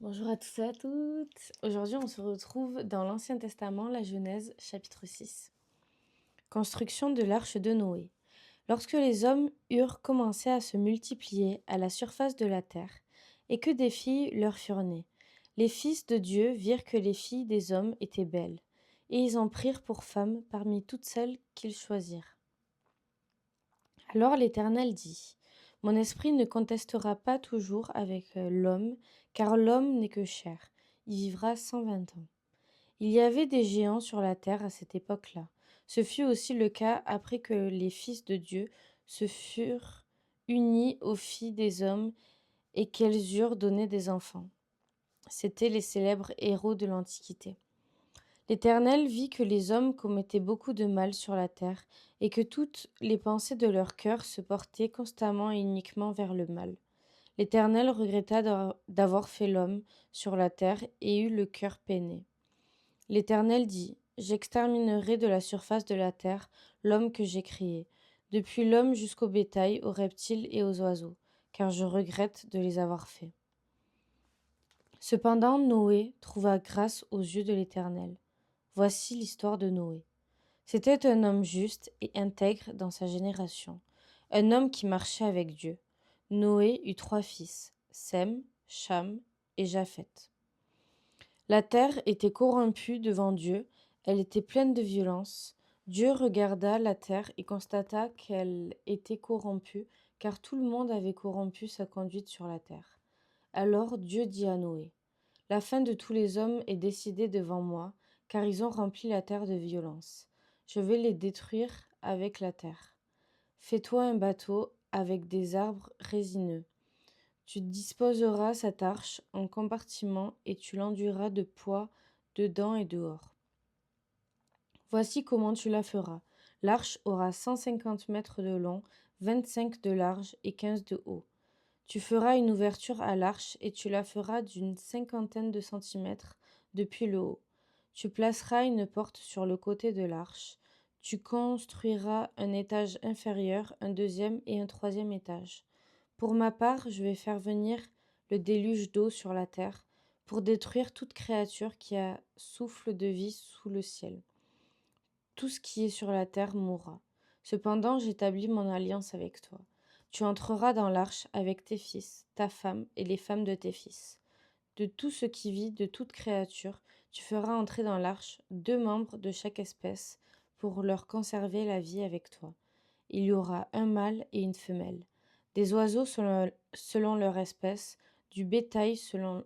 Bonjour à tous et à toutes. Aujourd'hui, on se retrouve dans l'Ancien Testament, la Genèse, chapitre 6. Construction de l'arche de Noé. Lorsque les hommes eurent commencé à se multiplier à la surface de la terre, et que des filles leur furent nées, les fils de Dieu virent que les filles des hommes étaient belles, et ils en prirent pour femmes parmi toutes celles qu'ils choisirent. Alors l'Éternel dit: Mon esprit ne contestera pas toujours avec l'homme, car l'homme n'est que chair. Il vivra 120 ans. Il y avait des géants sur la terre à cette époque-là. Ce fut aussi le cas après que les fils de Dieu se furent unis aux filles des hommes et qu'elles eurent donné des enfants. C'étaient les célèbres héros de l'Antiquité. L'Éternel vit que les hommes commettaient beaucoup de mal sur la terre, et que toutes les pensées de leur cœur se portaient constamment et uniquement vers le mal. L'Éternel regretta d'avoir fait l'homme sur la terre et eut le cœur peiné. L'Éternel dit: J'exterminerai de la surface de la terre l'homme que j'ai créé, depuis l'homme jusqu'au bétail, aux reptiles et aux oiseaux, car je regrette de les avoir faits. Cependant Noé trouva grâce aux yeux de l'Éternel. Voici l'histoire de Noé. C'était un homme juste et intègre dans sa génération, un homme qui marchait avec Dieu. Noé eut 3 fils, Sem, Cham et Japheth. La terre était corrompue devant Dieu, elle était pleine de violence. Dieu regarda la terre et constata qu'elle était corrompue, car tout le monde avait corrompu sa conduite sur la terre. Alors Dieu dit à Noé: La fin de tous les hommes est décidée devant moi, car ils ont rempli la terre de violence. Je vais les détruire avec la terre. Fais-toi un bateau avec des arbres résineux. Tu disposeras cette arche en compartiments et tu l'enduiras de poids dedans et dehors. Voici comment tu la feras. L'arche aura 150 mètres de long, 25 de large et 15 de haut. Tu feras une ouverture à l'arche et tu la feras d'une 50aine de centimètres depuis le haut. Tu placeras une porte sur le côté de l'arche. Tu construiras un étage inférieur, un deuxième et un troisième étage. Pour ma part, je vais faire venir le déluge d'eau sur la terre pour détruire toute créature qui a souffle de vie sous le ciel. Tout ce qui est sur la terre mourra. Cependant, j'établis mon alliance avec toi. Tu entreras dans l'arche avec tes fils, ta femme et les femmes de tes fils. De tout ce qui vit, de toute créature, tu feras entrer dans l'arche 2 membres de chaque espèce pour leur conserver la vie avec toi. Il y aura un mâle et une femelle, des oiseaux selon leur espèce, du bétail selon